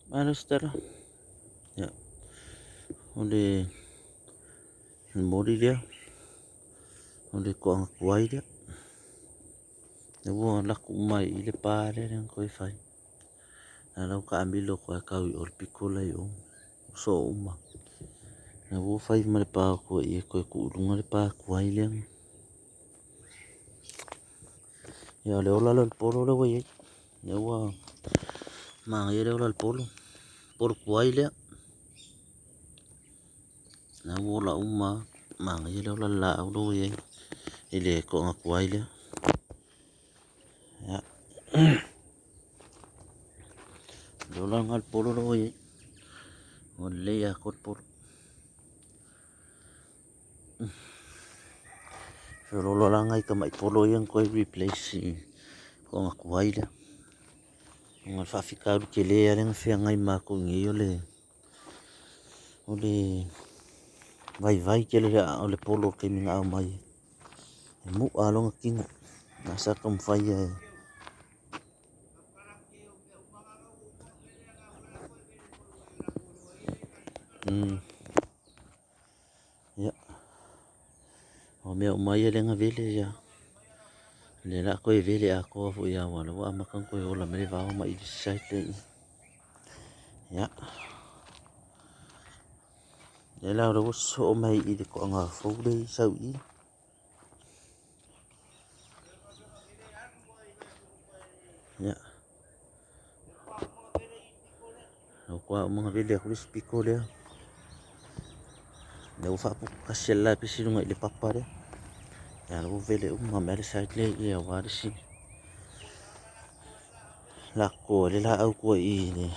Malas tara. Ya. Onde mori dia. Onde ko ang kuai dia. Ewo laku mai ile pare yang koi fai. Na lau ka ambilo ko kau i or pikola i o. So uma. Na wo fai mare pa ko i ko ku lunga le pa kuai le. Ya le ola le polo le wei. Ya wa ma ye le ola le polo. Por kuai le. Na wo la uma ma ye le ola la au lo ye. Ile ko ang kuai le. Ya. Lola ngal polo lo ye. Ole ya kot polo. Pero lola ngai ka mai polo yang ko replace ko ang kuai le. Ngal fa fika ke le ya nang fia ngai ma ko ngi ole. Ole vai ke le ole polo ke minga mai. Mu along king nasa kam fai ya. Ya. O me o mai le nga vele ya. Le la ko e vele a ko fu ya wala wa makan ko ola me va ma i site. Ya. Le la ro so mai i ko nga fu le sau i. Ya. O kwa mga vele ko spiko le. Le fa pu kasela pisiru ngai le papa le. Ya lo vele ma me site le ya wa si. La ko le la au ko i le.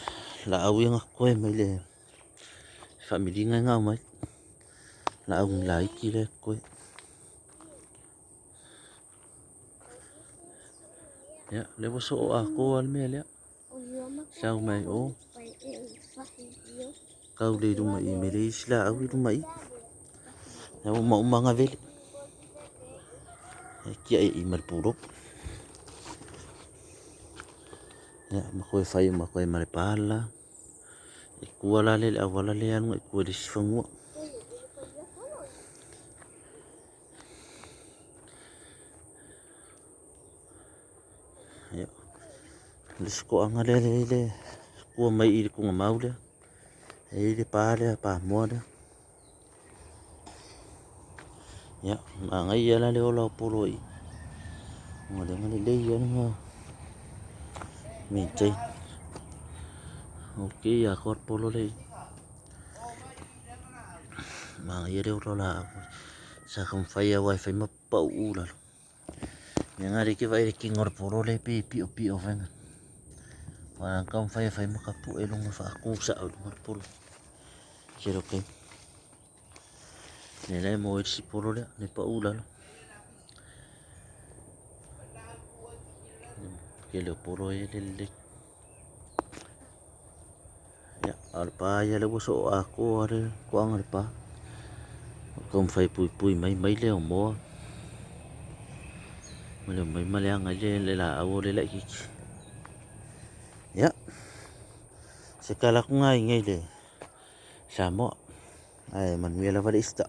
La au yang ko e mai le. Family ngai ngau mai. La au la iki le ko. Ya, le wo so a ko al me le. Sao mai o. Kau le du mai me le isla au du mai. Ya wo ma umanga vele. Kia i mal puro. Ya, ma ko fai ma ko mare pala. E kuala le awala le anu e ko de sifangu. Ya. Le sko anga le ko mai i ko maule. E le pale pa moda. Ya, ma ngai ala le ola puro i. Ngale ngale le ya nga. Maintain. Okay, ya kor polo le. Ma ngai le ola sa kam fai ya wifi ma pa ula. Yang ada ke vai ki ngor polo le pi o venga. Wa kam fai ma kapu e longa fa ku sa ngor polo. Kero ke. Ne mo si polo le ne pa ula. Ke le polo e le. Ya, alpa ya le so ako are ko ang alpa. Kam fai pui mai le mo. Male mai male ang le la awo le la ki. Ya. Sekala ko ngai le. Samo. Ay man mi la valista.